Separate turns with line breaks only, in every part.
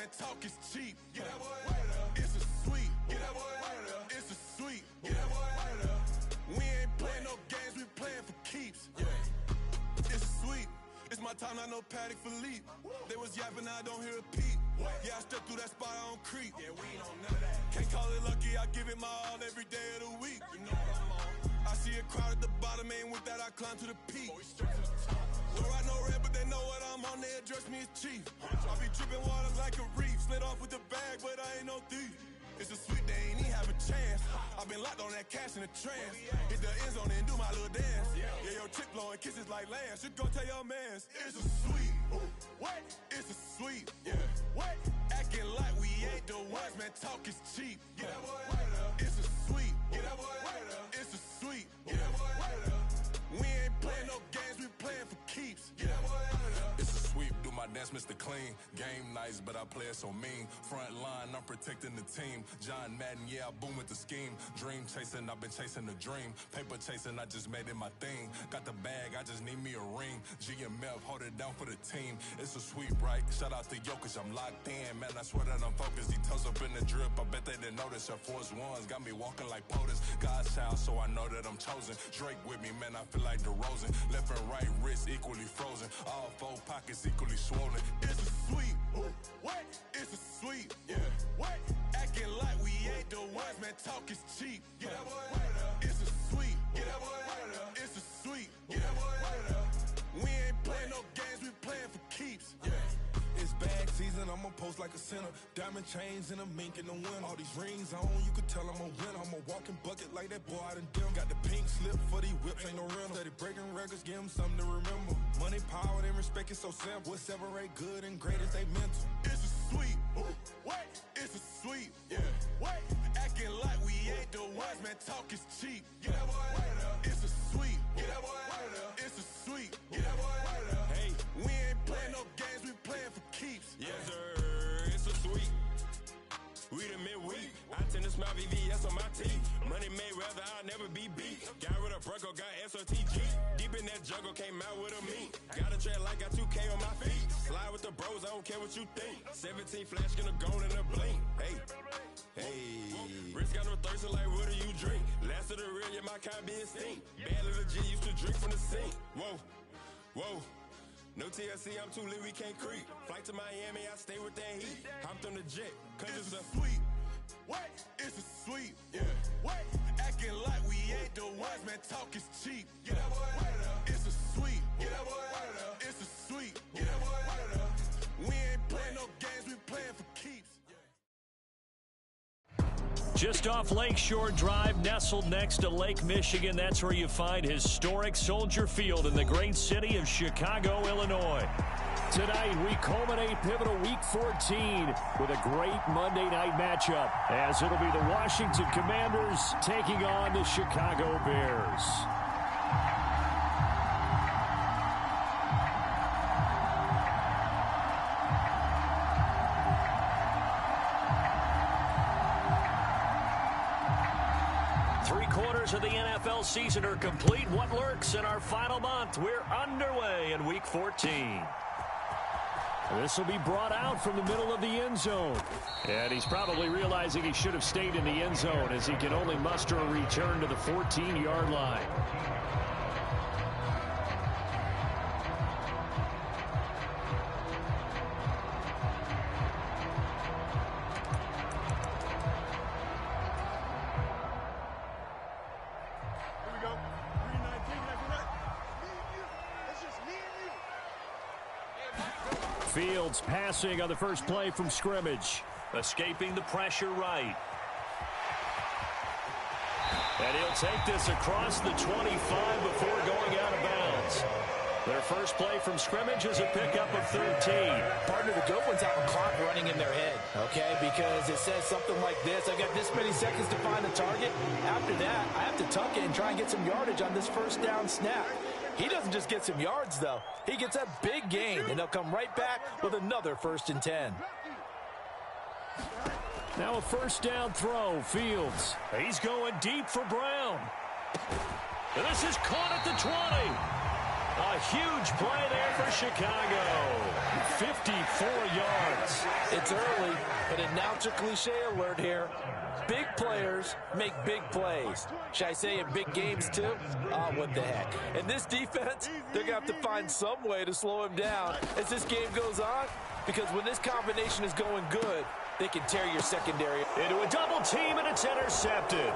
man, talk is cheap. Get that boy out of there. It's a sweep. Get that boy out of there. It's a sweep. Get that boy out of there. We ain't playing no games, we playing for keeps. Yeah. It's a sweep. It's my time, not no Patek Philippe. They was yapping, I don't hear a peep. Yeah, I step through that spot, I don't creep. Yeah, we ain't on none of that. Can't call it lucky, I give it my all every day of the week. You know what I'm on. I see a crowd at the bottom, ain't with that, I climb to the peak. Don't ride no red, but they know what I'm on, they address me as chief. I be dripping water like a reef, slid off with the bag, but I ain't no thief. It's a sweet, they ain't even have a chance. I've been locked on that cash in a trance. Hit the end zone and do my little dance. Yeah, your chick blowing kisses like Lance. You go tell your mans. It's a sweet. What? It's a sweet. Yeah. What? Acting like we ain't the ones, man. Talk is cheap. Get that boy out of there. It's a sweet. Get that boy out of there. It's a sweet. Get that boy out of there. We ain't playing no games, we playing for keeps. Get that boy out of there. It's a sweep, do my dance, Mr. Clean. Game nice, but I play it so mean. Front line, I'm protecting the team. John Madden, yeah, I boom with the scheme. Dream chasing, I've been chasing the dream. Paper chasing, I just made it my thing. Got the bag, I just need me a ring. GMF, hold it down for the team. It's a sweep, right? Shout out to Jokic, I'm locked in. Man, I swear that I'm focused. He toes up in the drip, I bet they didn't notice. Your force ones got me walking like POTUS. God's child, so I know that I'm chosen. Drake with me, man, I feel like DeRozan. Left and right wrist equally frozen. All four pockets equally swollen. It's a sweep. What? It's a sweep. Yeah. What? Acting like we ain't the ones, man. Talk is cheap. Get that boy out of there. It's a sweep. Get that boy out of there. It's a sweep. Get that boy out of there. We ain't playing no games, we playing for keeps. Yeah. It's bag season, I'ma post like a sinner. Diamond chains and a mink in the wind. All these rings on, you could tell I'm a winner. I'm a walking bucket like that boy out in dim. Got the pink slip for these whips, ain't no rental. Steady breaking records, give them something to remember. Money, power, and respect is so simple. What separate good and great is they mental. It's a sweep. What? It's a sweep. Yeah. What? Acting like we ain't the ones, man. Talk is cheap. Get that boy out of there. It's a sweep. Get that boy out of there. It's a sweep. Get that boy out of there. Hey, we ain't playing no games, we playing for keeps.
Yes, sir. It's a sweep. We the midweek. I tend to smile VVS on my teeth. Money made rather I'll never be beat. Got rid of Bronco, got SOTG. Deep in that jungle, came out with a meat. Got a track like got 2K on my feet. Slide with the bros, I don't care what you think. 17 flash gonna go in a blink. Hey, hey. Wrist got no thirst, like what do you drink? Last of the real, yeah, my kind be instinct. Bad little G used to drink from the sink. Whoa, whoa. No TLC, I'm too lit, we can't creep. Flight to Miami, I stay with that heat. Hopped on the jet, cause it's a sweep. What? It's a sweep. Yeah. What? Acting like we ain't the ones, man. Talk is cheap. Get that boy out of there. It's a sweep. Get that boy out of there. It's a sweep. Get that boy out of there. We ain't playing no games, we playing for keeps.
Just off Lakeshore Drive, nestled next to Lake Michigan. That's where you find historic Soldier Field in the great city of Chicago, Illinois. Tonight, we culminate pivotal Week 14 with a great Monday night matchup, as it'll be the Washington Commanders taking on the Chicago Bears. Of the NFL season are complete. What lurks in our final month? We're underway in Week 14. This will be brought out from the middle of the end zone. And he's probably realizing he should have stayed in the end zone, as he can only muster a return to the 14-yard line. Fields passing on the first play from scrimmage. Escaping the pressure right. And he'll take this across the 25 before going out of bounds. Their first play from scrimmage is a pickup of 13.
Partner, the good ones have a clock running in their head, okay? Because it says something like this. I've got this many seconds to find the target. After that, I have to tuck it and try and get some yardage on this first down snap. He doesn't just get some yards, though. He gets a big gain, and he'll come right back with another 1st and 10.
Now a first down throw. Fields. He's going deep for Brown. And this is caught at the 20. A huge play there for Chicago. 54 yards.
It's early, but announcer cliche alert here. Big players make big plays. Should I say in big games too? What the heck. And this defense, they're going to have to find some way to slow him down as this game goes on, because when this combination is going good, they can tear your secondary.
Into a double team, and it's intercepted.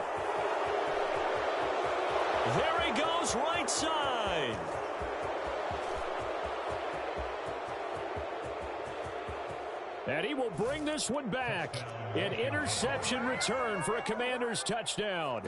There he goes, right side. And he will bring this one back. An interception return for a Commanders touchdown.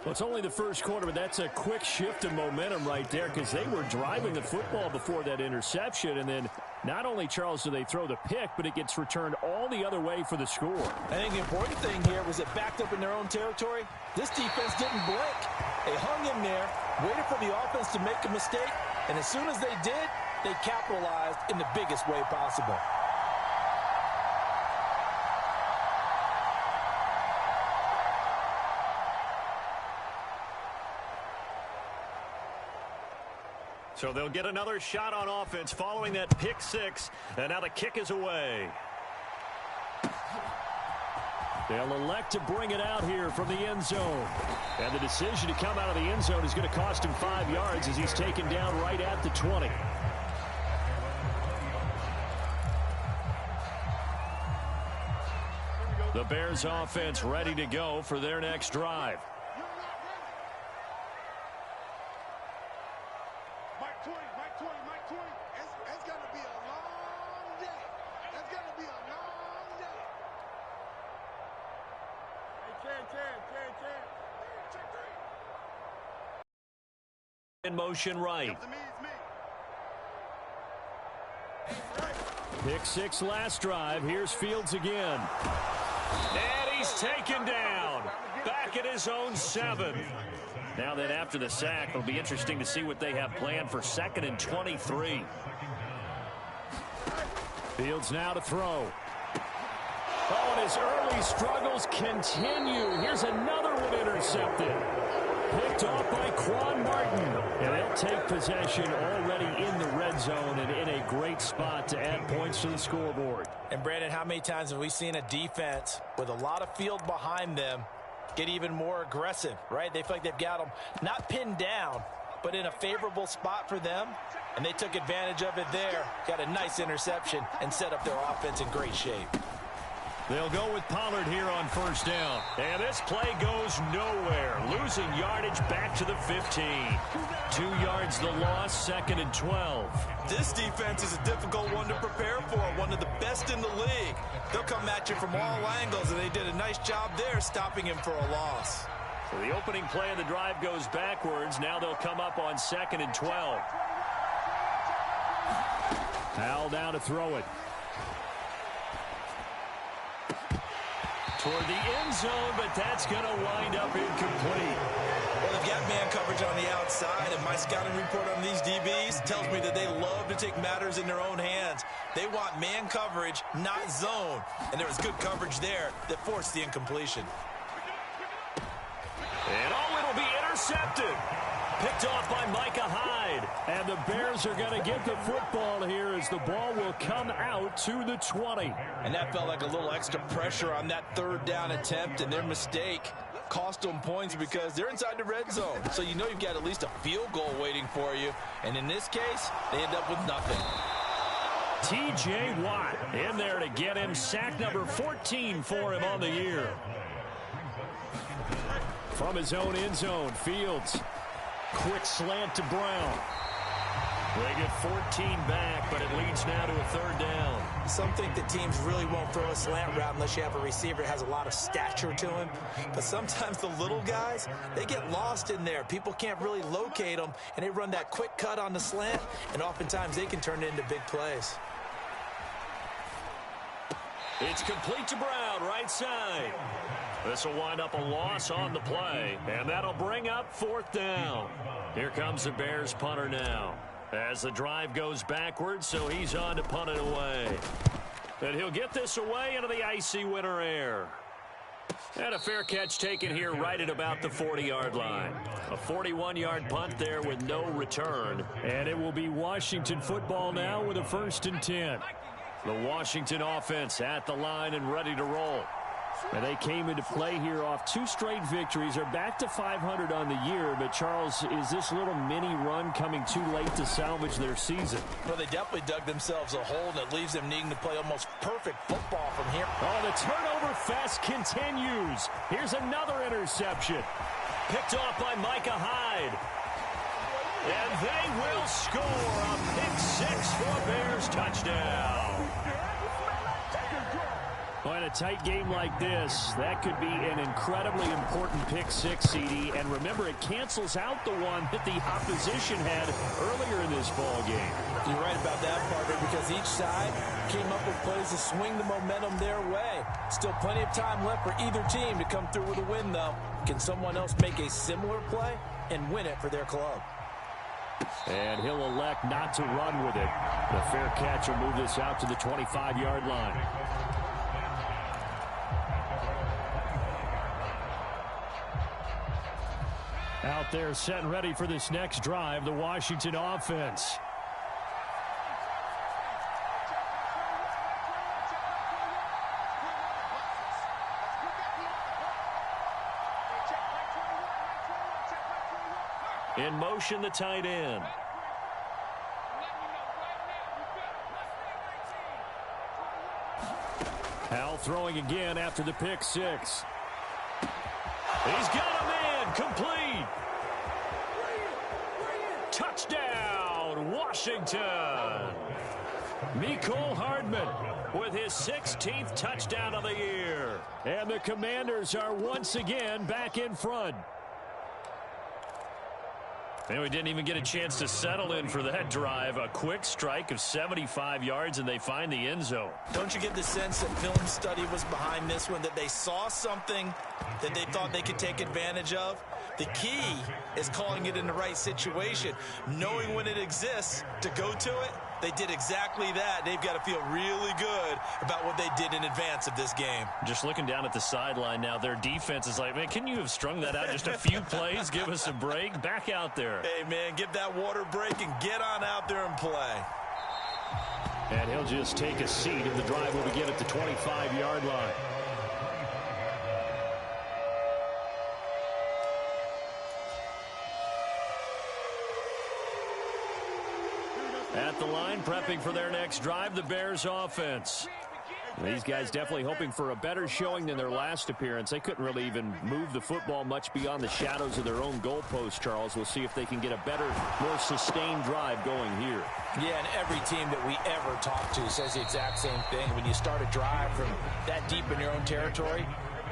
Well, it's only the first quarter, but that's a quick shift in momentum right there, because they were driving the football before that interception. And then not only, Charles, do they throw the pick, but it gets returned all the other way for the score.
I think the important thing here was it backed up in their own territory. This defense didn't blink. They hung in there, waited for the offense to make a mistake, and as soon as they did, they capitalized in the biggest way possible.
So they'll get another shot on offense following that pick six, and now the kick is away. They'll elect to bring it out here from the end zone. And the decision to come out of the end zone is going to cost him 5 yards as he's taken down right at the 20. The Bears offense ready to go for their next drive. In motion right. Pick six last drive. Here's Fields again. And he's taken down. Back at his own 7. Now that after the sack, it'll be interesting to see what they have planned for 2nd and 23. Fields now to throw. Oh, and his early struggles continue. Here's another one intercepted. Picked off by Quan Martin. And they'll take possession already in the red zone and in a great spot to add points to the scoreboard.
And, Brandon, how many times have we seen a defense with a lot of field behind them get even more aggressive, right? They feel like they've got them not pinned down, but in a favorable spot for them. And they took advantage of it there. Got a nice interception and set up their offense in great shape.
They'll go with Pollard here on first down. And this play goes nowhere. Losing yardage back to the 15. 2 yards the loss, 2nd and 12.
This defense is a difficult one to prepare for, one of the best in the league. They'll come at you from all angles, and they did a nice job there stopping him for a loss.
So the opening play of the drive goes backwards. Now they'll come up on 2nd and 12. Howell down to throw it. Toward the end zone, but that's going to wind up incomplete.
Well, they've got man coverage on the outside, and my scouting report on these DBs tells me that they love to take matters in their own hands. They want man coverage, not zone. And there was good coverage there that forced the incompletion.
And it'll be intercepted. Picked off by Micah Hyde. And the Bears are going to get the football here as the ball will come out to the 20.
And that felt like a little extra pressure on that 3rd down attempt, and their mistake cost them points because they're inside the red zone. So you know you've got at least a field goal waiting for you. And in this case, they end up with nothing.
T.J. Watt in there to get him sack number 14 for him on the year. From his own end zone, Fields. Quick slant to Brown. They get 14 back, but it leads now to a 3rd down.
Some think that teams really won't throw a slant route unless you have a receiver that has a lot of stature to him. But sometimes the little guys, they get lost in there. People can't really locate them, and they run that quick cut on the slant, and oftentimes they can turn it into big plays.
It's complete to Brown, right side. This will wind up a loss on the play, and that'll bring up 4th down. Here comes the Bears punter now as the drive goes backwards, so he's on to punt it away. And he'll get this away into the icy winter air. And a fair catch taken here right at about the 40-yard line. A 41-yard punt there with no return. And it will be Washington football now with a 1st and 10. The Washington offense at the line and ready to roll. And they came into play here off 2 straight victories. They're back to 500 on the year. But, Charles, is this little mini run coming too late to salvage their season?
Well, they definitely dug themselves a hole, and it leaves them needing to play almost perfect football from here.
Oh, the turnover fest continues. Here's another interception. Picked off by Micah Hyde. And they will score a pick-6 for a Bears touchdown. Well, in a tight game like this, that could be an incredibly important pick-6, CD. And remember, it cancels out the one that the opposition had earlier in this ball game.
You're right about that, partner, because each side came up with plays to swing the momentum their way. Still plenty of time left for either team to come through with a win, though. Can someone else make a similar play and win it for their club?
And he'll elect not to run with it. The fair catch will move this out to the 25-yard line. Out there set and ready for this next drive, the Washington offense. In motion, the tight end. Hal throwing again after the pick-6. He's got a man, complete. Touchdown, Washington. Mecole Hardman with his 16th touchdown of the year. And the Commanders are once again back in front. And we didn't even get a chance to settle in for that drive. A quick strike of 75 yards, and they find the end zone.
Don't you get the sense that film study was behind this one, that they saw something that they thought they could take advantage of? The key is calling it in the right situation, knowing when it exists to go to it. They did exactly that. They've got to feel really good about what they did in advance of this game.
Just looking down at the sideline now, their defense is like, man, can you have strung that out just a few plays? Give us a break. Back out there.
Hey, man, give that water break and get on out there and play.
And he'll just take a seat, and the drive will begin at the 25-yard line. At the line, prepping for their next drive, the Bears offense. These guys definitely hoping for a better showing than their last appearance. They couldn't really even move the football much beyond the shadows of their own goalpost, Charles. We'll see if they can get a better, more sustained drive going here.
Yeah, and every team that we ever talk to says the exact same thing. When you start a drive from that deep in your own territory,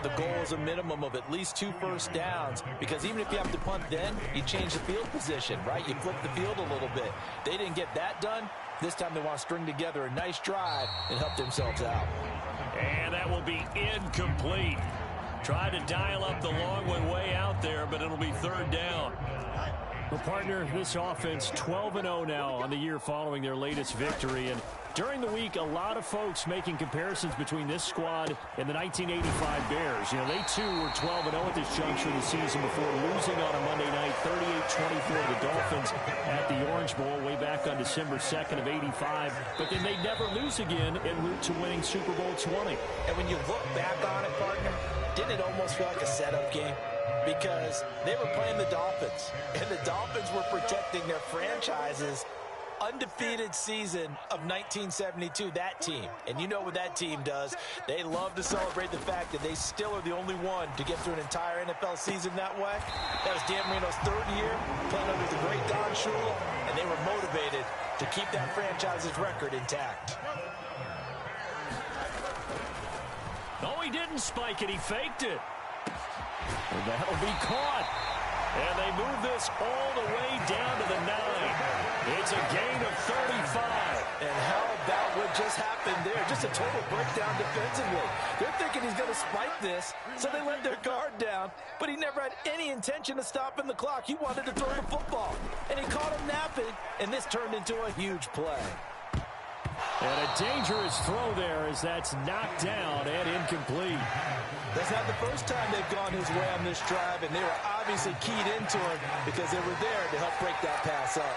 the goal is a minimum of at least 2 first downs, because even if you have to punt then, you change the field position, right? You flip the field a little bit. They didn't get that done. This time they want to string together a nice drive and help themselves out.
And that will be incomplete. Try to dial up the long one way out there, but it'll be 3rd down. Well, partner, this offense 12-0 now on the year following their latest victory. And during the week, a lot of folks making comparisons between this squad and the 1985 Bears. You know, they too were 12-0 at this juncture of the season before losing on a Monday night, 38-24 to the Dolphins at the Orange Bowl way back on December 2nd of 85. But then they never lose again en route to winning Super Bowl 20.
And when you look back on it, partner, didn't it almost feel like a setup game? Because they were playing the Dolphins, and the Dolphins were protecting their franchise's undefeated season of 1972, that team. And you know what that team does. They love to celebrate the fact that they still are the only one to get through an entire NFL season that way. That was Dan Marino's 3rd year, playing under the great Don Shula, and they were motivated to keep that franchise's record intact.
Oh, he didn't spike it. He faked it. And that'll be caught. And they move this all the way down to the 9. It's a gain of 35.
And how about what just happened there? Just a total breakdown defensively. They're thinking he's going to spike this, so they let their guard down. But he never had any intention of stopping the clock. He wanted to throw the football. And he caught him napping, and this turned into a huge play.
And a dangerous throw there as that's knocked down and incomplete.
That's not the first time they've gone his way on this drive, and they were obviously keyed into it because they were there to help break that pass up.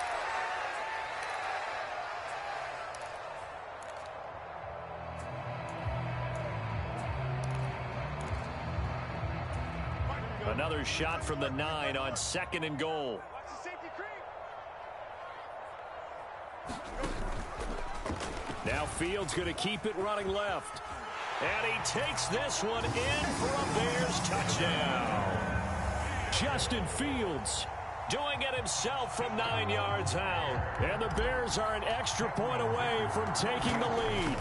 Another shot from the 9 on 2nd and goal. Now Fields going to keep it running left. And he takes this one in for a Bears touchdown. Justin Fields doing it himself from 9 yards out. And the Bears are an extra point away from taking the lead.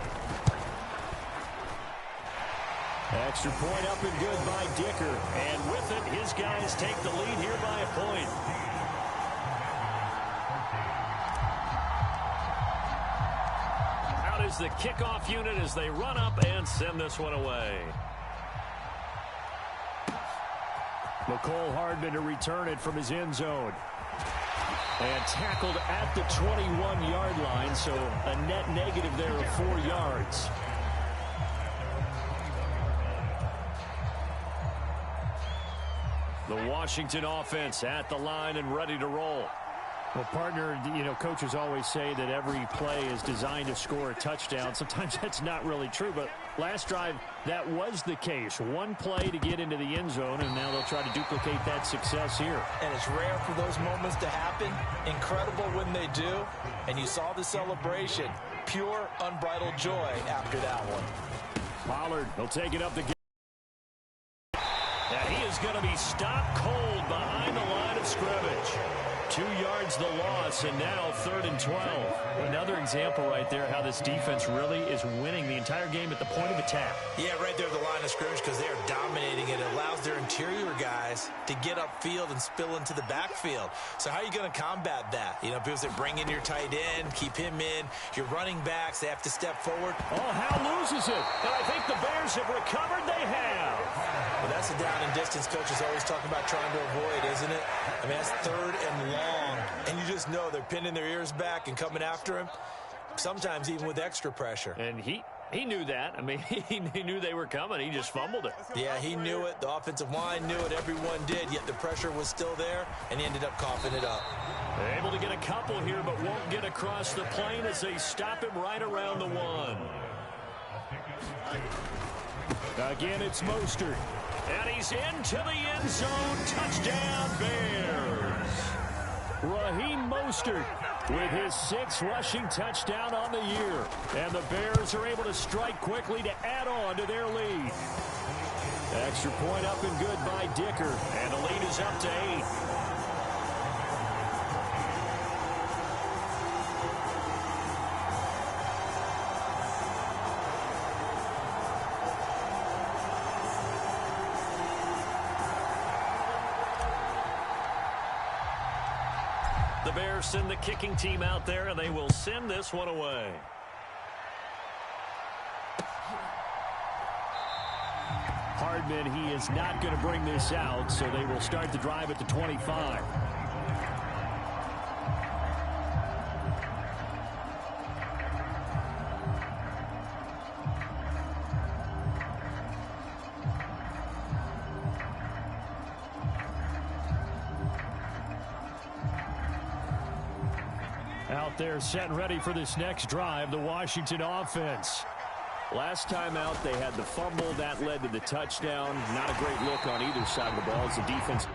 Extra point up and good by Dicker. And with it, his guys take the lead here by a point. Out is the kickoff unit as they run up and send this one away. McCole Hardman to return it from his end zone. And tackled at the 21-yard line, so a net negative there of 4 yards. The Washington offense at the line and ready to roll. Well, partner, coaches always say that every play is designed to score a touchdown. Sometimes that's not really true, but last drive, that was the case. One play to get into the end zone, and now they'll try to duplicate that success here.
And it's rare for those moments to happen. Incredible when they do. And you saw the celebration. Pure, unbridled joy after that one.
Pollard, they'll take it up the game. And he is going to be stopped cold behind the line of scrimmage. 2 yards the loss, and now 3rd and 12. Another example right there how this defense really is winning the entire game at the point of attack.
Yeah, right there at the line of scrimmage because they are dominating it. It allows their interior guys to get upfield and spill into the backfield. So how are you going to combat that? People say bring in your tight end, keep him in. Your running backs, they have to step forward.
Oh, Hal loses it. And I think the Bears have recovered. They have.
Well, that's the down and distance coaches always talking about trying to avoid, isn't it? I mean, that's 3rd and long. And you just know they're pinning their ears back and coming after him, sometimes even with extra pressure.
And he knew that. I mean, he knew they were coming. He just fumbled it.
Yeah, he knew it. The offensive line knew it. Everyone did, yet the pressure was still there, and he ended up coughing it up.
They're able to get a couple here, but won't get across the plane as they stop him right around the 1. Again, it's Mostert. And he's into the end zone. Touchdown, Bears. Raheem Mostert with his 6th rushing touchdown on the year. And the Bears are able to strike quickly to add on to their lead. Extra point up and good by Dicker. And the lead is up to 8. The Bears send the kicking team out there, and they will send this one away. Hardman, he is not going to bring this out, so they will start the drive at the 25. Out there set and ready for this next drive, the Washington offense. Last time out, they had the fumble. That led to the touchdown. Not a great look on either side of the ball as the defense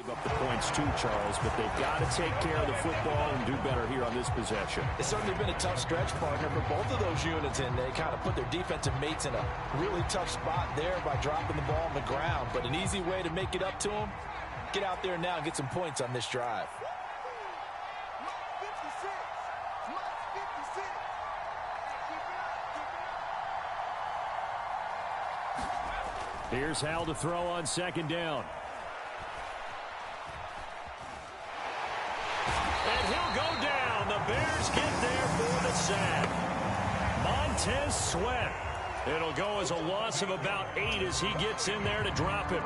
Gave up the points too, Charles, but they've got to take care of the football and do better here on this possession.
It's certainly been a tough stretch, partner, for both of those units, and they kind of put their defensive mates in a really tough spot there by dropping the ball on the ground. But an easy way to make it up to them, get out there now and get some points on this drive.
Here's Howell to throw on second down. And he'll go down. The Bears get there for the sack. Montez Sweat. It'll go as a loss of about 8 as he gets in there to drop him.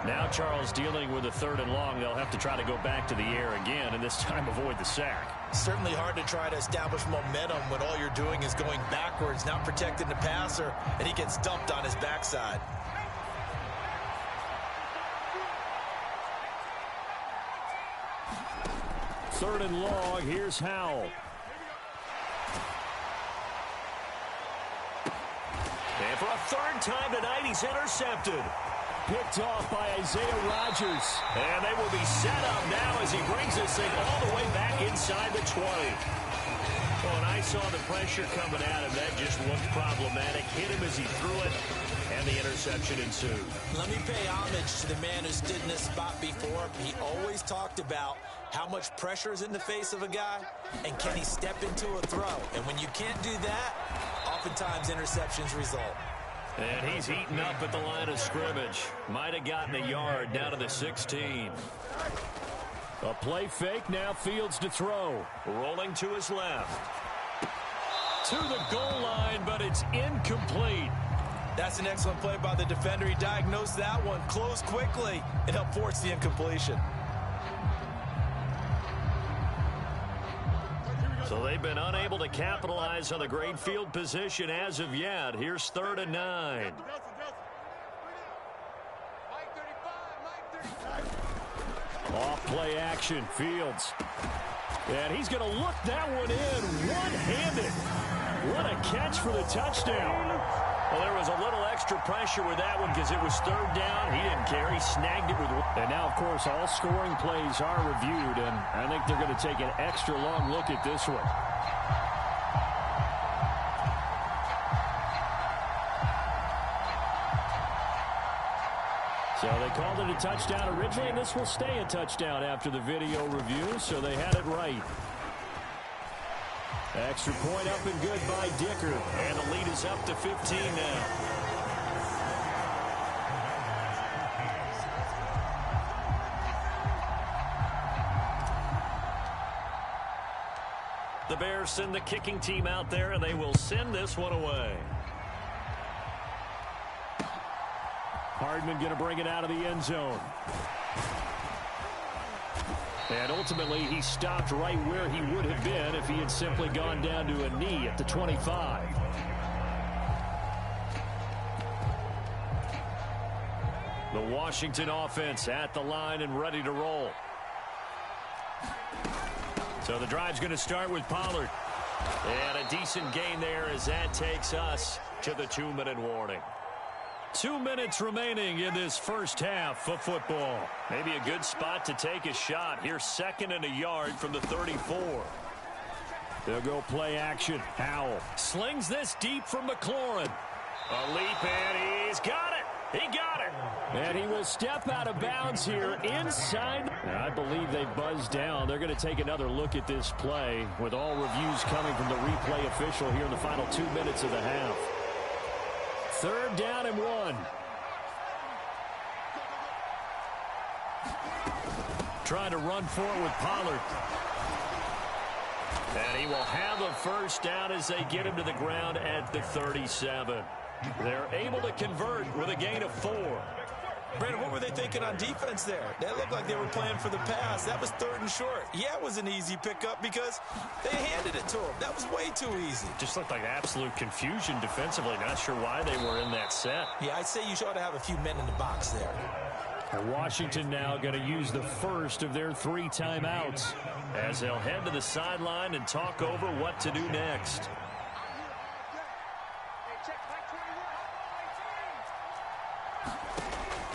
Now Charles dealing with a 3rd and long. They'll have to try to go back to the air again, and this time avoid the sack.
Certainly hard to try to establish momentum when all you're doing is going backwards, not protecting the passer, and he gets dumped on his backside.
Third and long, here's Howell. And for a 3rd time tonight, he's intercepted. Picked off by Isaiah Rodgers. And they will be set up now as he brings this thing all the way back inside the 20. Well, and I saw the pressure coming at him. That just looked problematic. Hit him as he threw it, and the interception ensued.
Let me pay homage to the man who stood in this spot before. He always talked about how much pressure is in the face of a guy, and can he step into a throw? And when you can't do that, oftentimes interceptions result.
And he's eaten up at the line of scrimmage. Might have gotten a yard down to the 16. A play fake, now Fields to throw. Rolling to his left. To the goal line, but it's incomplete.
That's an excellent play by the defender. He diagnosed that one, closed quickly, and helped force the incompletion.
So they've been unable to capitalize on the great field position as of yet. Here's 3rd and 9. Off play action, Fields. And he's going to look that one in one-handed. What a catch for the touchdown. Well, there was a little extra pressure with that one because it was 3rd down. He didn't care. He snagged it with one. And now, of course, all scoring plays are reviewed, and I think they're going to take an extra long look at this one. So they called it a touchdown originally, and this will stay a touchdown after the video review, so they had it right. Extra point up and good by Dicker. And the lead is up to 15 now. The Bears send the kicking team out there, and they will send this one away. Hardman going to bring it out of the end zone. And ultimately, he stopped right where he would have been if he had simply gone down to a knee at the 25. The Washington offense at the line and ready to roll. So the drive's going to start with Pollard. And a decent gain there as that takes us to the 2-minute warning. 2 minutes remaining in this first half of football. Maybe a good spot to take a shot. Here's 2nd and a yard from the 34. They'll go play action. Howell slings this deep from McLaurin. A leap, and he's got it. He got it. And he will step out of bounds here inside. I believe they buzzed down. They're going to take another look at this play with all reviews coming from the replay official here in the final 2 minutes of the half. 3rd down and 1. Trying to run for it with Pollard. And he will have a first down as they get him to the ground at the 37. They're able to convert with a gain of 4.
Brandon, what were they thinking on defense there? That looked like they were playing for the pass. That was 3rd and short. Yeah, it was an easy pickup because they handed it to him. That was way too easy.
Just looked like absolute confusion defensively. Not sure why they were in that set.
Yeah, I'd say you ought to have a few men in the box there.
Washington now going to use the first of their 3 timeouts as they'll head to the sideline and talk over what to do next.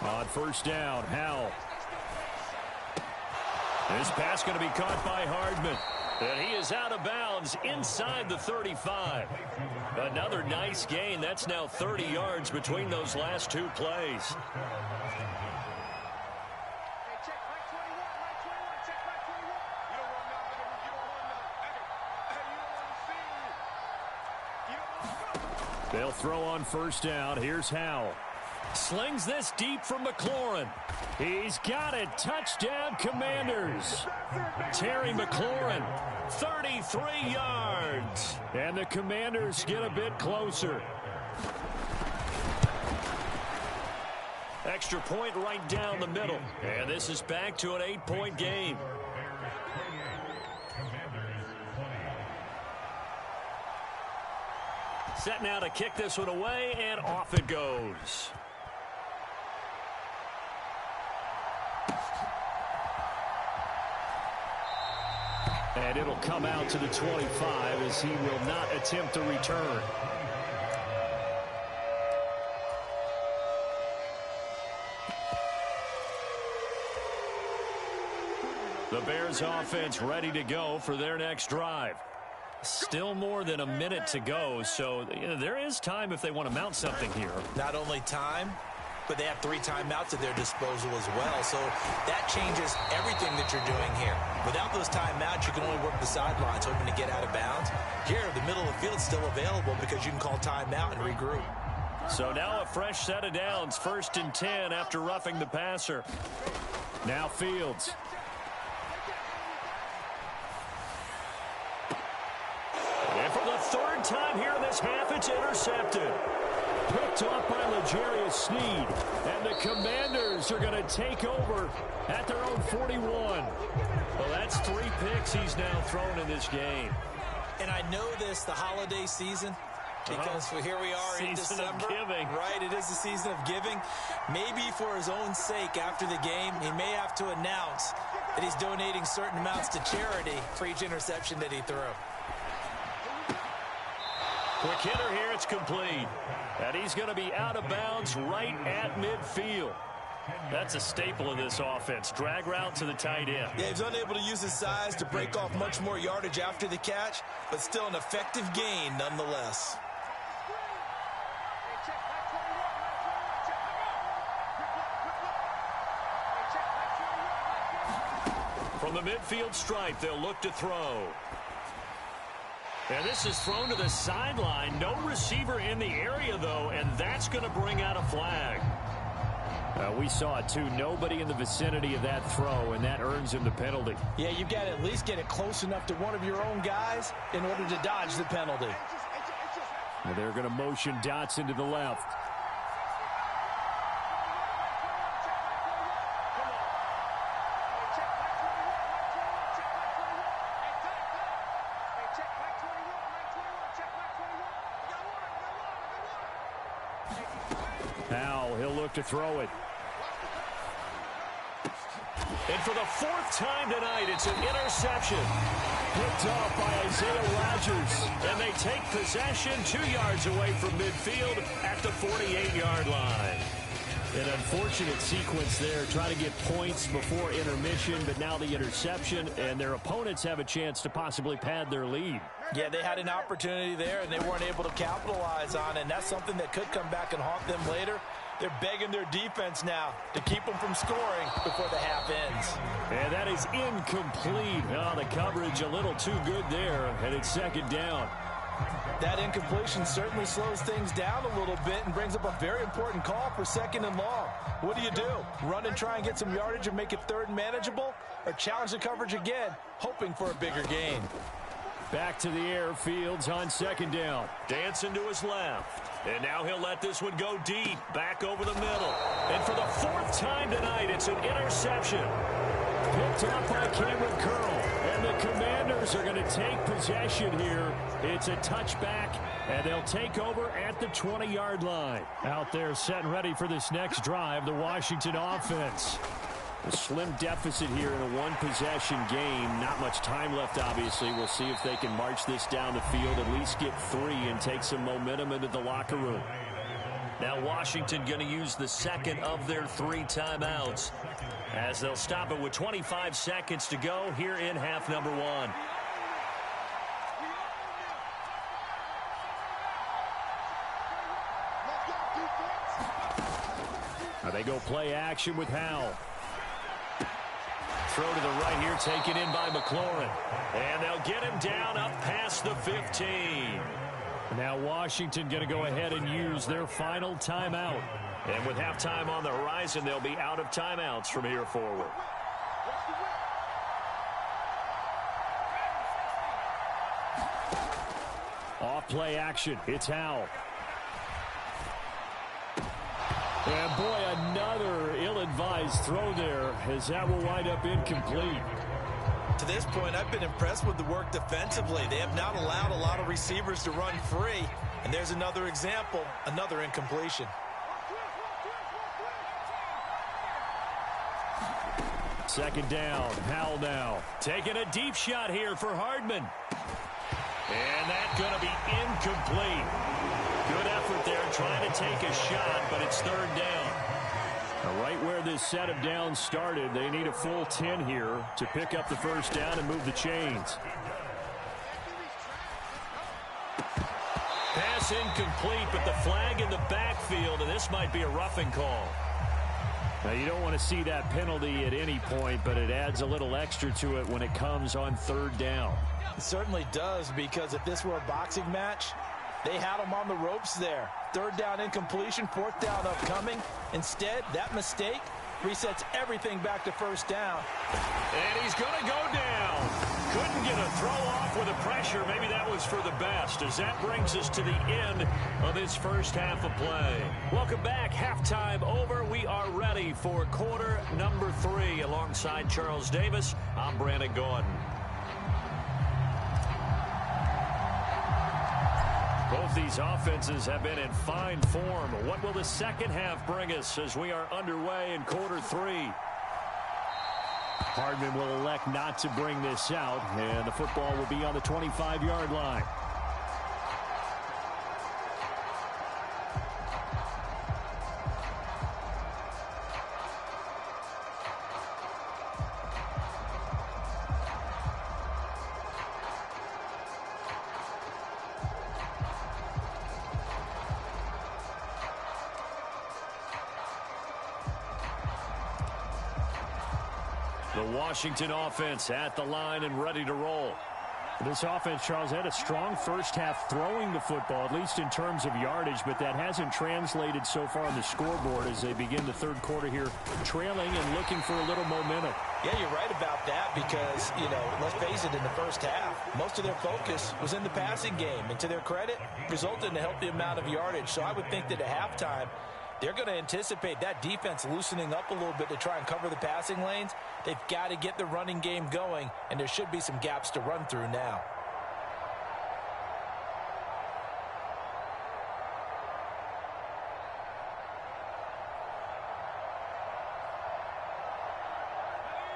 On first down, Howell. This pass going to be caught by Hardman. And he is out of bounds inside the 35. Another nice gain. That's now 30 yards between those last two plays. They'll throw on first down. Here's Howell. Slings this deep from McLaurin. He's got it. Touchdown, Commanders. Terry McLaurin, 33 yards. And the Commanders get a bit closer. Extra point right down the middle. And this is back to an 8-point game. Set now to kick this one away, and off it goes. And it'll come out to the 25 as he will not attempt to return. The Bears offense ready to go for their next drive. Still more than a minute to go, so there is time if they want to mount something here.
Not only time, but they have 3 timeouts at their disposal as well, so that changes everything that you're doing here. Without those timeouts, you can only work the sidelines, hoping to get out of bounds. Here, the middle of the field's still available because you can call timeout and regroup.
So now a fresh set of downs, 1st and 10 after roughing the passer. Now Fields. And for the 3rd time here in this half, it's intercepted. Picked off by L'Jarius Sneed. And the Commanders are going to take over at their own 41. Well, that's 3 picks he's now thrown in this game.
And I know this, the holiday season, because here we are in December.
Season of giving.
Right, it is the season of giving. Maybe for his own sake after the game, he may have to announce that he's donating certain amounts to charity for each interception that he threw.
Quick hitter here, it's complete. And he's going to be out of bounds right at midfield. That's a staple of this offense. Drag route to the tight end.
Yeah, he's unable to use his size to break off much more yardage after the catch, but still an effective gain nonetheless.
From the midfield stripe, they'll look to throw. And this is thrown to the sideline. No receiver in the area, though, and that's going to bring out a flag. We saw it, too. Nobody in the vicinity of that throw, and that earns him the penalty.
Yeah, you've got to at least get it close enough to one of your own guys in order to dodge the penalty.
And they're going to motion Dotson to the left. To throw it. And for the 4th time tonight, it's an interception. Picked off by Isaiah Rodgers. And they take possession 2 yards away from midfield at the 48-yard line. An unfortunate sequence there, trying to get points before intermission, but now the interception, and their opponents have a chance to possibly pad their lead.
Yeah, they had an opportunity there, and they weren't able to capitalize on it, and that's something that could come back and haunt them later. They're begging their defense now to keep them from scoring before the half ends.
And that is incomplete. Oh, the coverage a little too good there, and it's 2nd down.
That incompletion certainly slows things down a little bit and brings up a very important call for 2nd and long. What do? Run and try and get some yardage and make it 3rd and manageable, or challenge the coverage again, hoping for a bigger gain?
Back to the air, Fields on 2nd down. Dancing to his left. And now he'll let this one go deep, back over the middle. And for the 4th time tonight, it's an interception. Picked up by Cameron Curl. And the Commanders are going to take possession here. It's a touchback, and they'll take over at the 20-yard line. Out there set and ready for this next drive, the Washington offense. A slim deficit here in a one-possession game. Not much time left, obviously. We'll see if they can march this down the field, at least get 3 and take some momentum into the locker room. Now Washington going to use the second of their 3 timeouts as they'll stop it with 25 seconds to go here in half number 1. Now they go play action with Howell. Throw to the right here, taken in by McLaurin. And they'll get him down up past the 15. Now Washington going to go ahead and use their final timeout. And with halftime on the horizon, they'll be out of timeouts from here forward. Off play action. It's Howell. And boy, another ill-advised throw there as that will wind up incomplete.
To this point, I've been impressed with the work defensively. They have not allowed a lot of receivers to run free. And there's another example, another incompletion.
Second down, Howell now. Taking a deep shot here for Hardman. And that's going to be incomplete. Good effort there trying to take a shot, but it's third down. Now, right where this set of downs started, they need a full 10 here to pick up the first down and move the chains. Pass incomplete, but the flag in the backfield, and this might be a roughing call. Now, you don't want to see that penalty at any point, but it adds a little extra to it when it comes on third down.
It certainly does, because if this were a boxing match, they had him on the ropes there. Third down incompletion, fourth down upcoming. Instead, that mistake resets everything back to first down.
And he's going to go down. Couldn't get a throw off with the pressure. Maybe that was for the best, as that brings us to the end of this first half of play. Welcome back. Halftime over. We are ready for quarter number 3. Alongside Charles Davis, I'm Brandon Gordon. Both these offenses have been in fine form. What will the second half bring us as we are underway in quarter 3? Hardman will elect not to bring this out, and the football will be on the 25-yard line. The Washington offense at the line and ready to roll. This offense, Charles, had a strong first half throwing the football, at least in terms of yardage, but that hasn't translated so far on the scoreboard as they begin the third quarter here, trailing and looking for a little momentum.
Yeah, you're right about that because, let's face it, in the first half, most of their focus was in the passing game. And to their credit, resulted in a healthy amount of yardage. So I would think that at halftime, they're going to anticipate that defense loosening up a little bit to try and cover the passing lanes. They've got to get the running game going, and there should be some gaps to run through now.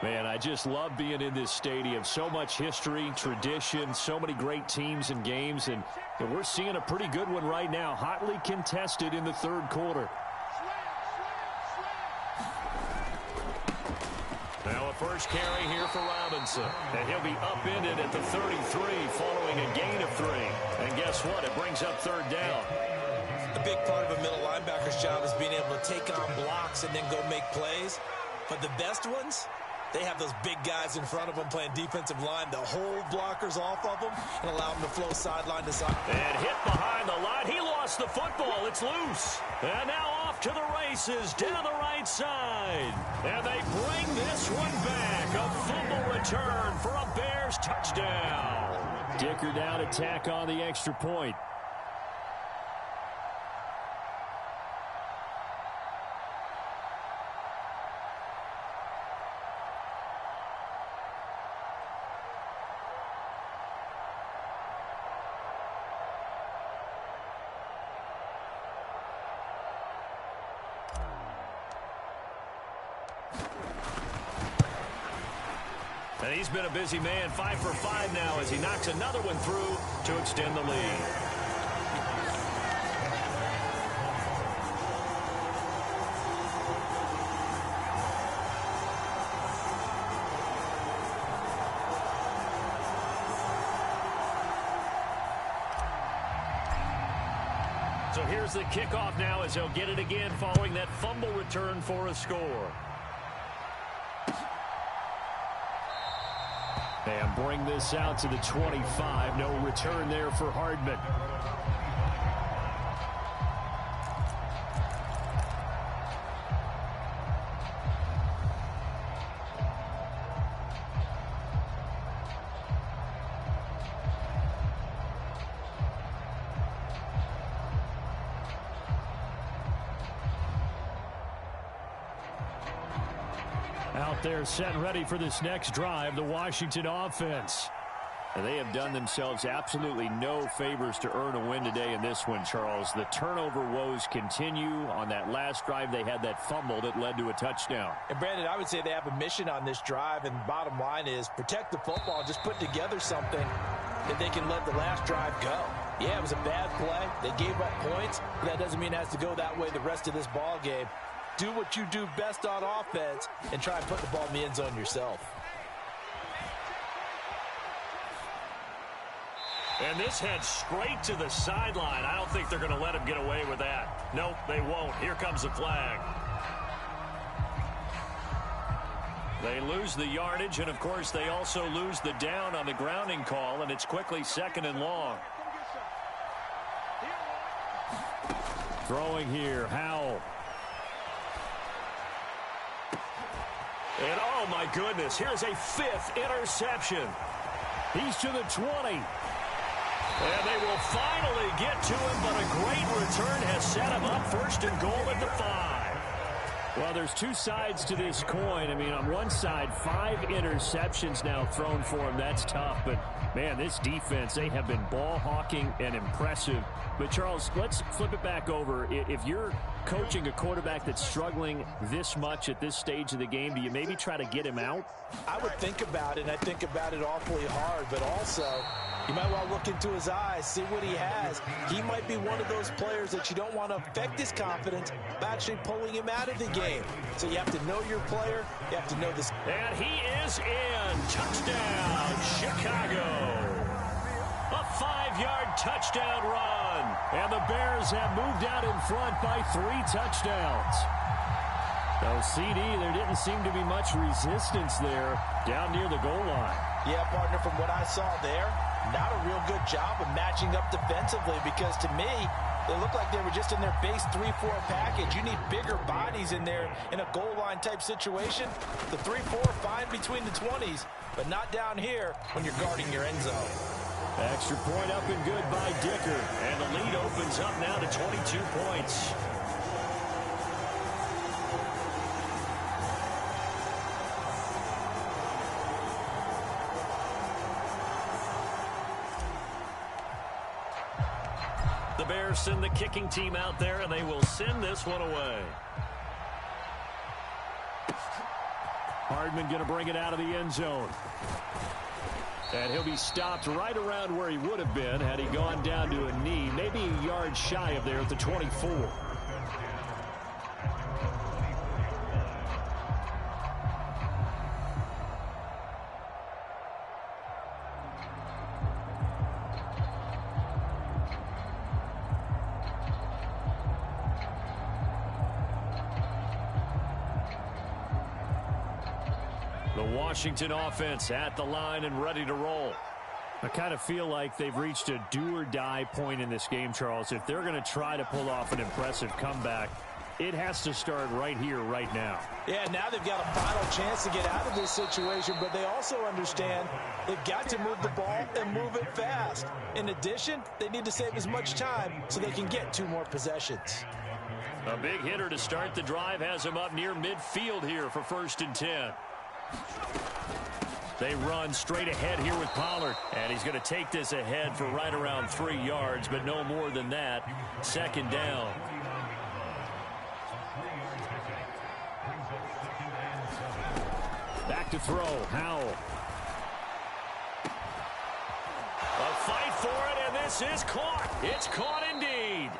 Man, I just love being in this stadium. So much history, tradition, so many great teams and games, and we're seeing a pretty good one right now, hotly contested in the third quarter. Now a first carry here for Robinson. And he'll be upended at the 33 following a gain of 3. And guess what? It brings up third down.
A big part of a middle linebacker's job is being able to take on blocks and then go make plays. But the best ones, they have those big guys in front of them playing defensive line to hold blockers off of them and allow them to flow sideline to side.
And hit behind the line. He lost the football. It's loose. And now off to the races down the right side. And they bring this one back. A fumble return for a Bears touchdown. Dicker down to tack on the extra point. And he's been a busy man, 5 for 5 now as he knocks another one through to extend the lead. here's the kickoff now as they'll get it again following that fumble return for a score. And bring this out to the 25. No return there for Hardman. Out there set and ready for this next drive, the Washington offense. And they have done themselves absolutely no favors to earn a win today in this one, Charles. The turnover woes continue. On that last drive, they had that fumble that led to a touchdown.
And, Brandon, I would say they have a mission on this drive, and the bottom line is protect the football. Just put together something that they can let the last drive go. Yeah, it was a bad play. They gave up points, but that doesn't mean it has to go that way the rest of this ball game. Do what you do best on offense and try and put the ball in the end zone yourself.
And this heads straight to the sideline. I don't think they're going to let him get away with that. Nope, they won't. Here comes the flag. They lose the yardage, and, of course, they also lose the down on the grounding call, and it's quickly 2nd and long. Throwing here, Howell. And, oh, my goodness, here's a 5th interception. He's to the 20. And they will finally get to him, but a great return has set him up 1st and goal at the 5. Well, there's two sides to this coin. I mean, on one side, 5 interceptions now thrown for him. That's tough. But, man, this defense, they have been ball hawking and impressive. But, Charles, let's flip it back over. If you're coaching a quarterback that's struggling this much at this stage of the game, do you maybe try to get him out?
I would think about it, and I think about it awfully hard. But also, you might want to look into his eyes, see what he has. He might be one of those players that you don't want to affect his confidence by actually pulling him out of the game. So you have to know your player. You have to know this.
And he is in. Touchdown, Chicago. A 5-yard touchdown run. And the Bears have moved out in front by 3 touchdowns. Though CD, there didn't seem to be much resistance there down near the goal line.
Yeah, partner, from what I saw there, not a real good job of matching up defensively, because to me, they looked like they were just in their base 3-4 package. You need bigger bodies in there in a goal line type situation. The 3-4 fine between the 20s, but not down here when you're guarding your end zone.
Extra point up and good by Dicker. And the lead opens up now to 22 points. The Bears send the kicking team out there, and they will send this one away. Hardman going to bring it out of the end zone. And he'll be stopped right around where he would have been had he gone down to a knee, maybe a yard shy of there at the 24. The Washington offense at the line and ready to roll. I kind of feel like they've reached a do-or-die point in this game, Charles. If they're going to try to pull off an impressive comeback, it has to start right here, right now.
Yeah, now they've got a final chance to get out of this situation, but they also understand they've got to move the ball and move it fast. In addition, they need to save as much time so they can get 2 more possessions.
A big hitter to start the drive has him up near midfield here for 1st and 10. They run straight ahead here with Pollard, and he's going to take this ahead for right around 3 yards, but no more than that. 2nd down. Back to throw, Howell. A fight for it, and this is caught. It's caught indeed.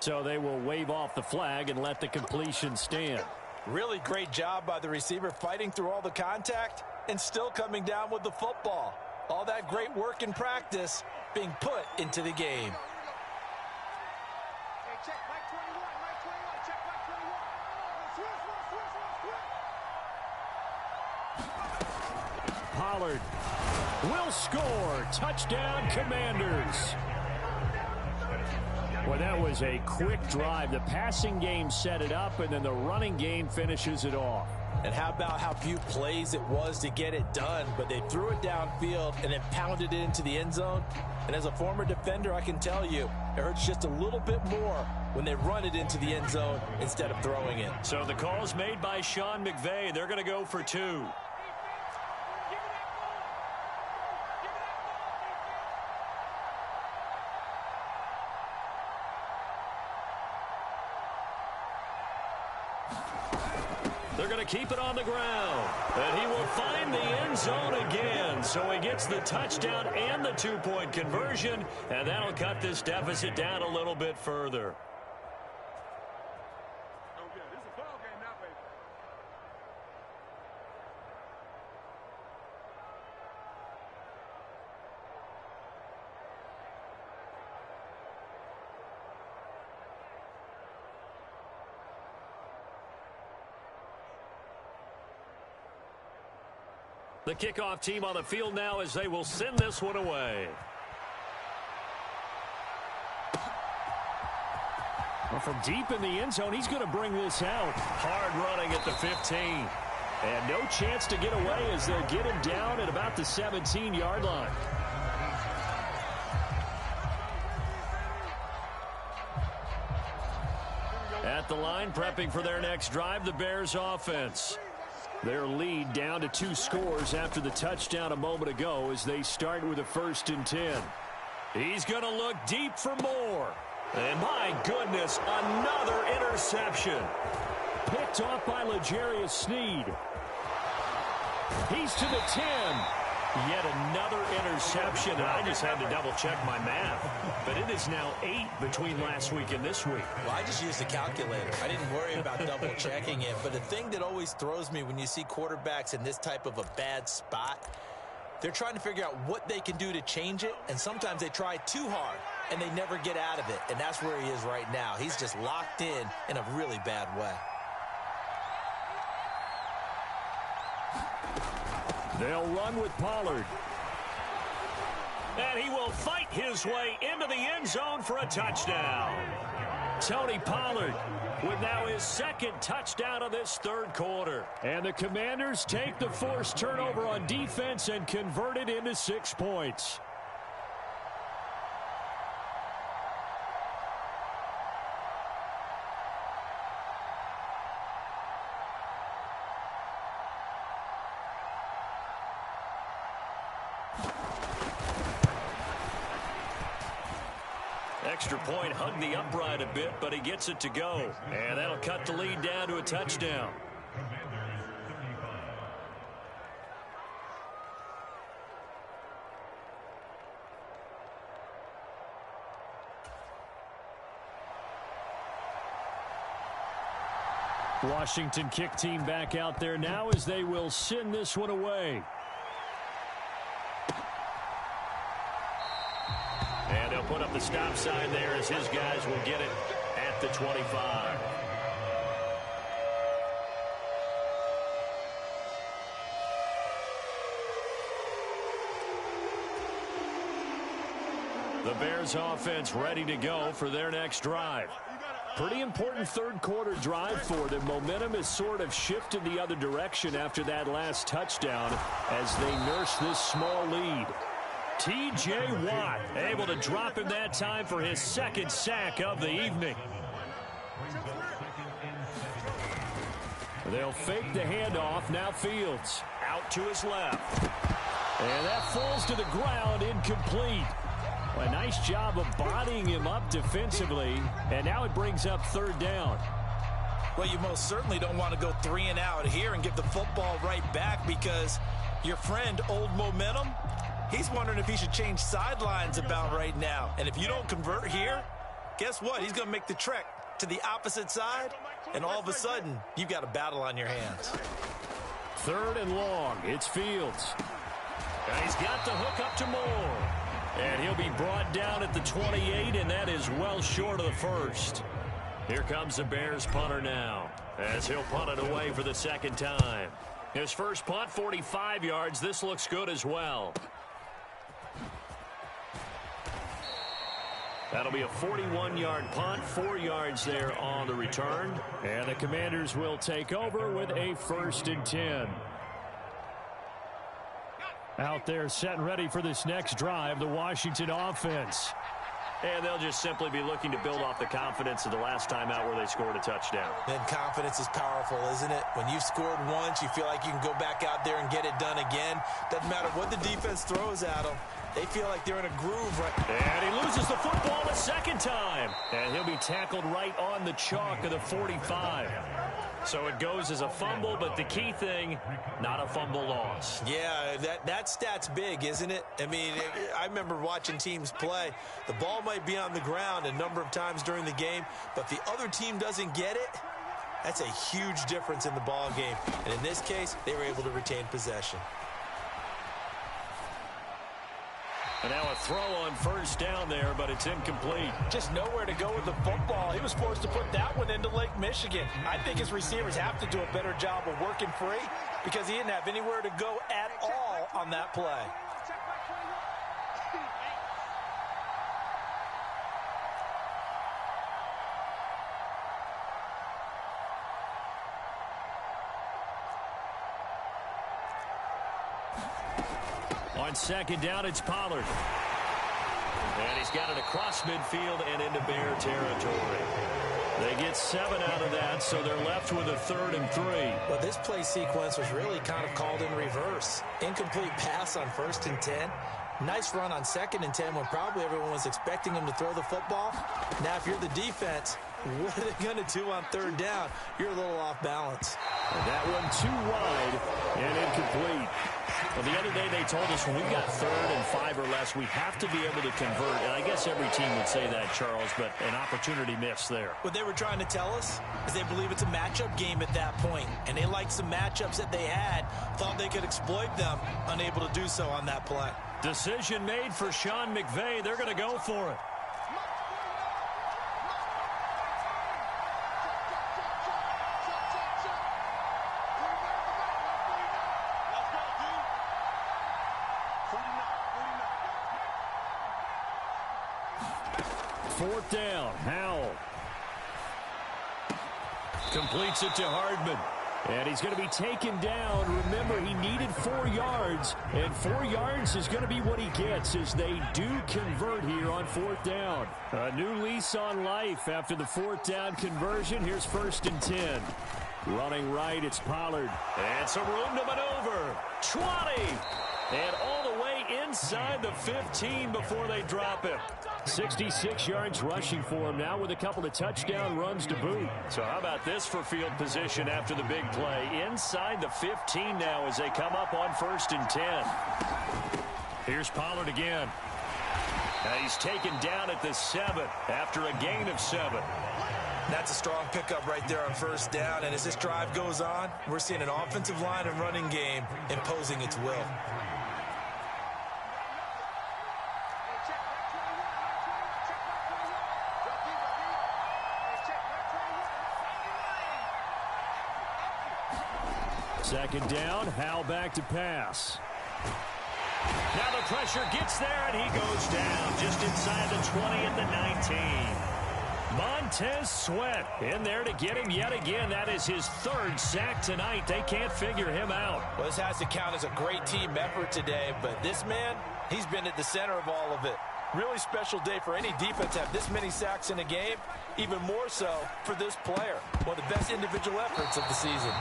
So they will wave off the flag and let the completion stand.
Really great job by the receiver fighting through all the contact and still coming down with the football. All that great work in practice being put into the game.
Pollard will score. Touchdown, Commanders. Well, that was a quick drive. The passing game set it up, and then the running game finishes it off.
And how about how few plays it was to get it done, but they threw it downfield and then pounded it into the end zone. And as a former defender, I can tell you, it hurts just a little bit more when they run it into the end zone instead of throwing it.
So the call's made by Sean McVay. They're going to go for 2. They're going to keep it on the ground. And he will find the end zone again. So he gets the touchdown and the 2-point conversion. And that'll cut this deficit down a little bit further. The kickoff team on the field now as they will send this one away. Well, from deep in the end zone, he's going to bring this out. Hard running at the 15. And no chance to get away as they'll get him down at about the 17-yard line. At the line, prepping for their next drive, the Bears offense. Their lead down to 2 scores after the touchdown a moment ago as they start with a 1st and 10. He's going to look deep for more. And my goodness, another interception. Picked off by L'Jarius Sneed. He's to the 10. Yet another interception, and I just had to double-check my math. But it is now 8 between last week and this week.
Well, I just used a calculator. I didn't worry about double-checking it. But the thing that always throws me when you see quarterbacks in this type of a bad spot, they're trying to figure out what they can do to change it, and sometimes they try too hard, and they never get out of it. And that's where he is right now. He's just locked in a really bad way.
They'll run with Pollard. And he will fight his way into the end zone for a touchdown. Tony Pollard with now his 2nd touchdown of this 3rd quarter. And the Commanders take the forced turnover on defense and convert it into 6 points. Extra point hugged the upright a bit, but he gets it to go. And that'll cut the lead down to a touchdown. Washington kick team back out there now as they will send this one away. And they'll put up the stop sign there as his guys will get it at the 25. The Bears offense ready to go for their next drive. Pretty important 3rd quarter drive for them. Momentum has sort of shifted the other direction after that last touchdown as they nurse this small lead. T.J. Watt able to drop him that time for his 2nd sack of the evening. They'll fake the handoff. Now Fields out to his left. And that falls to the ground, incomplete. A nice job of bodying him up defensively. And now it brings up 3rd down.
Well, you most certainly don't want to go 3 and out here and give the football right back because your friend, Old Momentum, he's wondering if he should change sidelines about right now. And if you don't convert here, guess what? He's going to make the trek to the opposite side, and all of a sudden, you've got a battle on your hands.
3rd and long. It's Fields. And he's got the hook up to Moore. And he'll be brought down at the 28, and that is well short of the first. Here comes the Bears punter now, as he'll punt it away for the second time. His first punt, 45 yards. This looks good as well. That'll be a 41-yard punt, 4 yards there on the return. And the Commanders will take over with a 1st and 10. Out there set and ready for this next drive, the Washington offense. And they'll just simply be looking to build off the confidence of the last time out where they scored a touchdown.
And confidence is powerful, isn't it? When you've scored once, you feel like you can go back out there and get it done again. Doesn't matter what the defense throws at them. They feel like they're in a groove right.
And he loses the football a second time. And he'll be tackled right on the chalk of the 45. So it goes as a fumble, but the key thing, not a fumble loss.
Yeah, that stat's big, isn't it? I mean, I remember watching teams play. The ball might be on the ground a number of times during the game, but the other team doesn't get it. That's a huge difference in the ball game. And in this case, they were able to retain possession.
And now a throw on 1st down there, but it's incomplete.
Just nowhere to go with the football. He was forced to put that one into Lake Michigan. I think his receivers have to do a better job of working free because he didn't have anywhere to go at all on that play.
On 2nd down, it's Pollard. And he's got it across midfield and into Bear territory. They get 7 out of that, so they're left with a 3rd and 3.
Well, this play sequence was really kind of called in reverse. Incomplete pass on 1st and 10. Nice run on 2nd and 10 when probably everyone was expecting him to throw the football. Now, if you're the defense, what are they going to do on 3rd down? You're a little off balance.
And that one too wide and incomplete. Well, the other day they told us when we got 3rd and 5 or less, we have to be able to convert. And I guess every team would say that, Charles, but an opportunity missed there.
What they were trying to tell us is they believe it's a matchup game at that point. And they liked some matchups that they had, thought they could exploit them, unable to do so on that play.
Decision made for Sean McVay. They're going to go for it. Fourth down, Howell. Completes it to Hardman. And he's going to be taken down. Remember, he needed 4 yards, and 4 yards is going to be what he gets as they do convert here on 4th down. A new lease on life after the 4th down conversion. Here's 1st and 10. Running right, it's Pollard. And some room to maneuver. 20. And all the way inside the 15 before they drop him. 66 yards rushing for him now with a couple of touchdown runs to boot. So how about this for field position after the big play? Inside the 15 now as they come up on 1st and 10. Here's Pollard again. And he's taken down at the 7 after a gain of 7.
That's a strong pickup right there on 1st down. And as this drive goes on, we're seeing an offensive line and running game imposing its will.
Second down, Howell back to pass. Now the pressure gets there, and he goes down just inside the 20 at the 19. Montez Sweat in there to get him yet again. That is his 3rd sack tonight. They can't figure him out.
Well, this has to count as a great team effort today, but this man, he's been at the center of all of it. Really special day for any defense to have this many sacks in a game, even more so for this player. One of the best individual efforts of the season.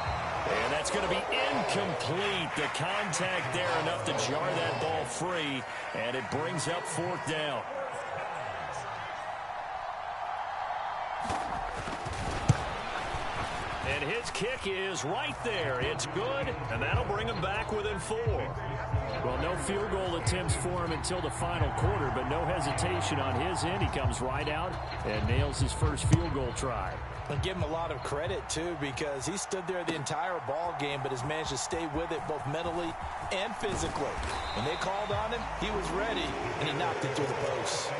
And that's going to be incomplete. The contact there enough to jar that ball free, and it brings up 4th down. And his kick is right there. It's good, and that'll bring him back within 4. Well, no field goal attempts for him until the final quarter, but no hesitation on his end. He comes right out and nails his first field goal try.
And give him a lot of credit, too, because he stood there the entire ball game, but has managed to stay with it both mentally and physically. When they called on him, he was ready, and he knocked it through the post.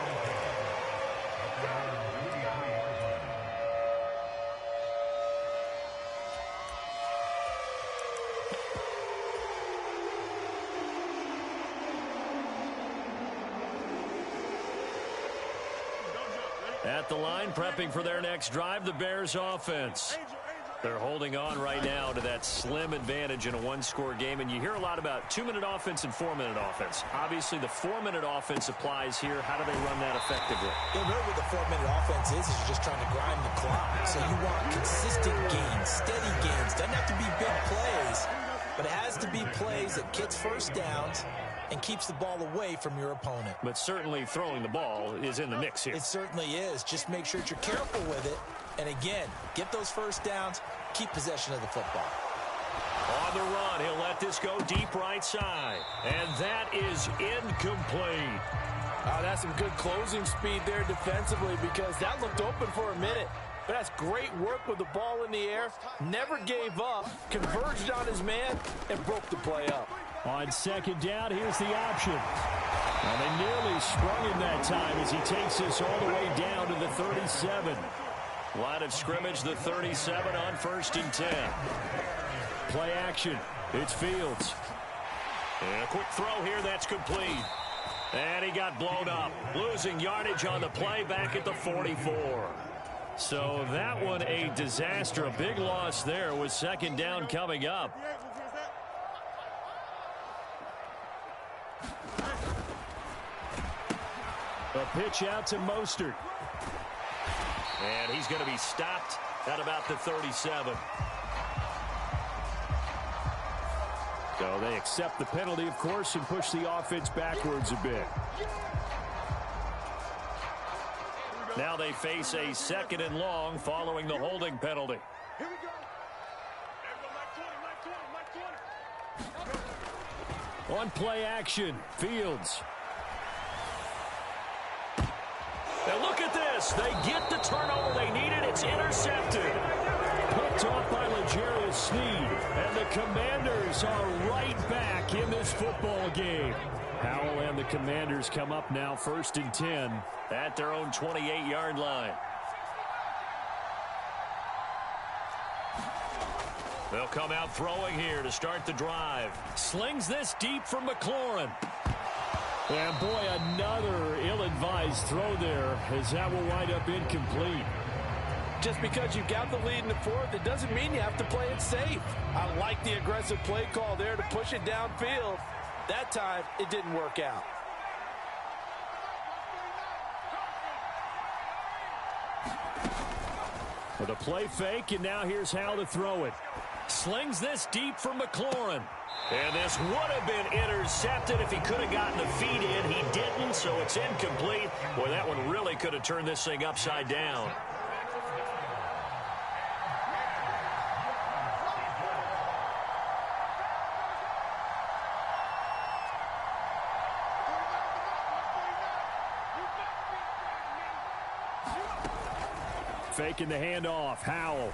At the line, prepping for their next drive, the Bears offense. They're holding on right now to that slim advantage in a one-score game, and you hear a lot about 2-minute offense and 4-minute offense. Obviously, the 4-minute offense applies here. How do they run that effectively?
Yeah, really what the 4-minute offense is you're just trying to grind the clock. So you want consistent gains, steady gains. Doesn't have to be big plays, but it has to be plays that gets first downs and keeps the ball away from your opponent.
But certainly throwing the ball is in the mix here.
It certainly is. Just make sure that you're careful with it. And again, get those first downs, keep possession of the football.
On the run, he'll let this go deep right side. And that is incomplete.
That's some good closing speed there defensively because that looked open for a minute. But that's great work with the ball in the air. Never gave up, converged on his man, and broke the play up.
On second down, here's the option. Well, they nearly sprung him that time as he takes this all the way down to the 37. Line of scrimmage, the 37 on 1st and 10. Play action. It's Fields. And a quick throw here, that's complete. And he got blown up. Losing yardage on the play back at the 44. So that one a disaster. A big loss there with second down coming up. A pitch out to Mostert. And he's going to be stopped at about the 37. So they accept the penalty, of course, and push the offense backwards a bit. Now they face a 2nd and long following the holding penalty.
Here we go.
On play action, Fields. And look at this. They get the turnover they needed. It's intercepted. Picked off by L'Jarius Sneed. And the Commanders are right back in this football game. Howell and the Commanders come up now 1st and 10 at their own 28-yard line. They'll come out throwing here to start the drive. Slings this deep from McLaurin. And boy, another ill-advised throw there as that will wind up incomplete.
Just because you've got the lead in the 4th, it doesn't mean you have to play it safe. I like the aggressive play call there to push it downfield. That time, it didn't work out.
With a play fake, and now here's how to throw it. Slings this deep from McLaurin. And this would have been intercepted if he could have gotten the feet in. He didn't, so it's incomplete. Boy, that one really could have turned this thing upside down. Faking the handoff, Howell.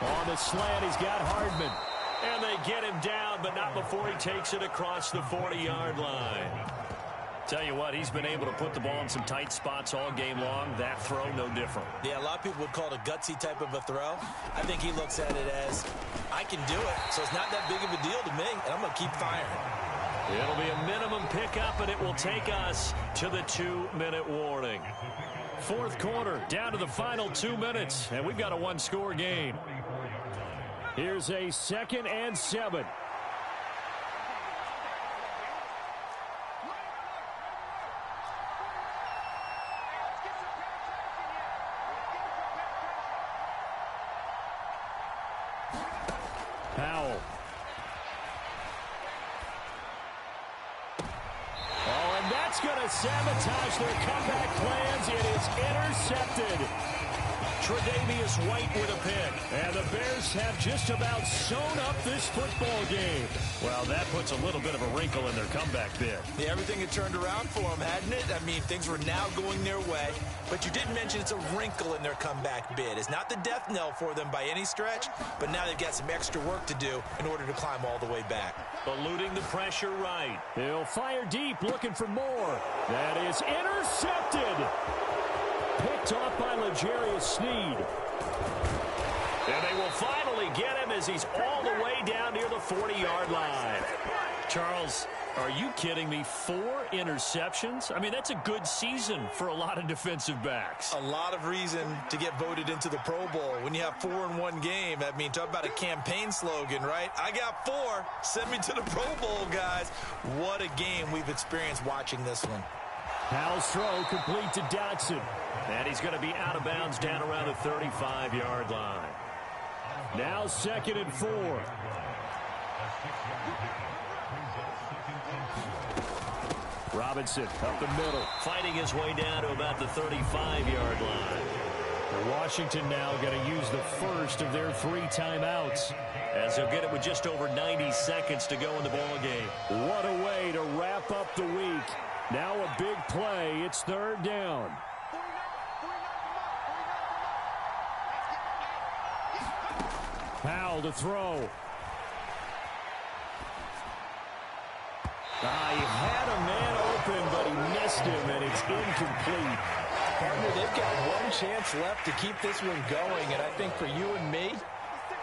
On the slant, he's got Hardman. And they get him down, but not before he takes it across the 40-yard line. Tell you what, he's been able to put the ball in some tight spots all game long. That throw, no different.
Yeah, a lot of people would call it a gutsy type of a throw. I think he looks at it as, I can do it, so it's not that big of a deal to me, and I'm going to keep firing.
It'll be a minimum pickup, and it will take us to the 2-minute warning. 4th quarter, down to the final 2 minutes, and we've got a one-score game. Here's a 2nd and 7. Howell. Oh, and that's going to sabotage their comeback plans. It is intercepted. Tre'Davious White with a pick. And the Bears have just about sewn up this football game. Well, that puts a little bit of a wrinkle in their comeback bid.
Yeah, everything had turned around for them, hadn't it? I mean, things were now going their way. But you did mention it's a wrinkle in their comeback bid. It's not the death knell for them by any stretch, but now they've got some extra work to do in order to climb all the way back.
Eluding the pressure right. He'll fire deep, looking for more. That is intercepted. Picked off by L'Jarius Sneed. And they will finally get him as he's all the way down near the 40-yard line. Charles, are you kidding me? 4 interceptions? I mean, that's a good season for a lot of defensive backs.
A lot of reason to get voted into the Pro Bowl. When you have 4 in one game, I mean, talk about a campaign slogan, right? I got 4. Send me to the Pro Bowl, guys. What a game we've experienced watching this one.
Howell's throw complete to Dotson. And he's going to be out of bounds down around the 35-yard line. Now 2nd and 4. Robinson up the middle, fighting his way down to about the 35-yard line. Washington now going to use the first of their 3 timeouts, as they'll get it with just over 90 seconds to go in the ballgame. What a way to wrap up the week. Now a big play. It's 3rd down. Powell to throw. He had a man open, but he missed him, and it's incomplete.
Partner, they've got one chance left to keep this one going, and I think for you and me,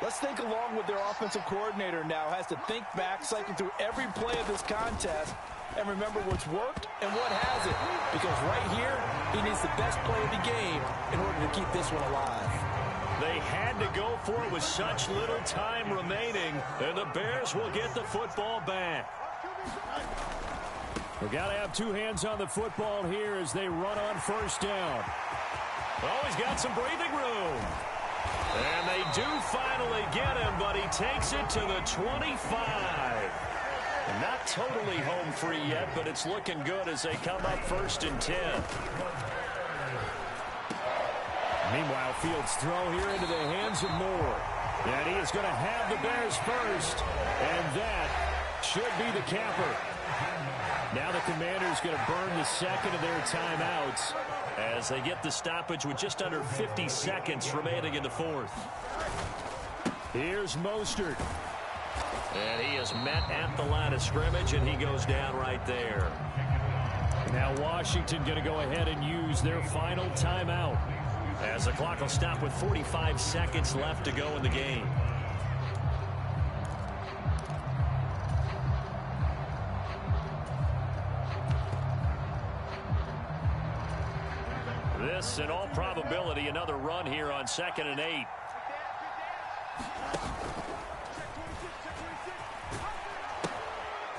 let's think along with their offensive coordinator now. Has to think back, cycle through every play of this contest, and remember what's worked and what hasn't. Because right here, he needs the best play of the game in order to keep this one alive.
They had to go for it with such little time remaining, and the Bears will get the football back. We've got to have 2 hands on the football here as they run on 1st down. Oh, he's got some breathing room. And they do finally get him, but he takes it to the 25. And not totally home free yet, but it's looking good as they come up 1st and 10. Meanwhile, Fields' throw here into the hands of Moore. And he is going to have the Bears first. And that should be the capper. Now the Commanders going to burn the 2nd of their timeouts as they get the stoppage with just under 50 seconds remaining in the 4th. Here's Mostert. And he is met at the line of scrimmage, and he goes down right there. Now Washington going to go ahead and use their final timeout, as the clock will stop with 45 seconds left to go in the game. This, in all probability, another run here on 2nd and 8.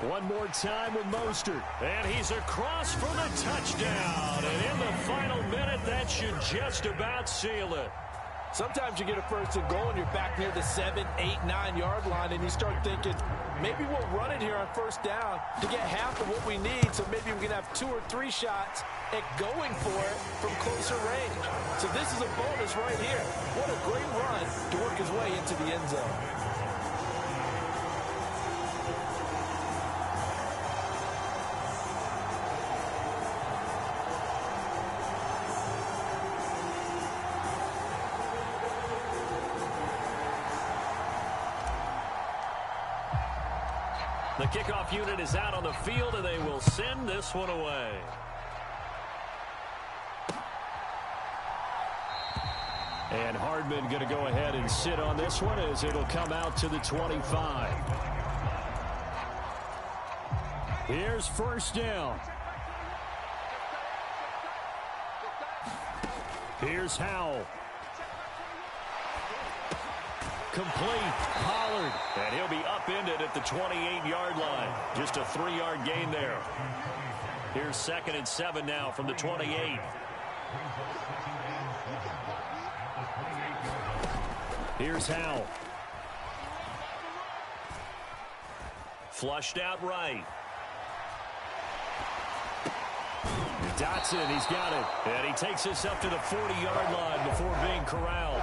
One more time with Mostert. And he's across for the touchdown. And in the final minute, that should just about seal it.
Sometimes you get a 1st and goal and you're back near the 7, 8, 9-yard line, and you start thinking, maybe we'll run it here on 1st down to get half of what we need, so maybe we can have 2 or 3 shots at going for it from closer range. So this is a bonus right here. What a great run to work his way into the end zone.
The kickoff unit is out on the field, and they will send this one away. And Hardman going to go ahead and sit on this one as it'll come out to the 25. Here's 1st down. Here's Howell. Complete. Pollard. And he'll be upended at the 28-yard line. Just a 3-yard gain there. Here's 2nd and 7 now from the 28. Here's Howell. Flushed out right. Dotson, he's got it. And he takes us up to the 40-yard line before being corralled.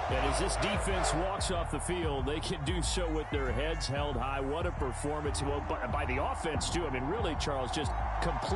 And as this defense walks off the field, they can do so with their heads held high. What a performance by the offense, too. I mean, really, Charles, just complete.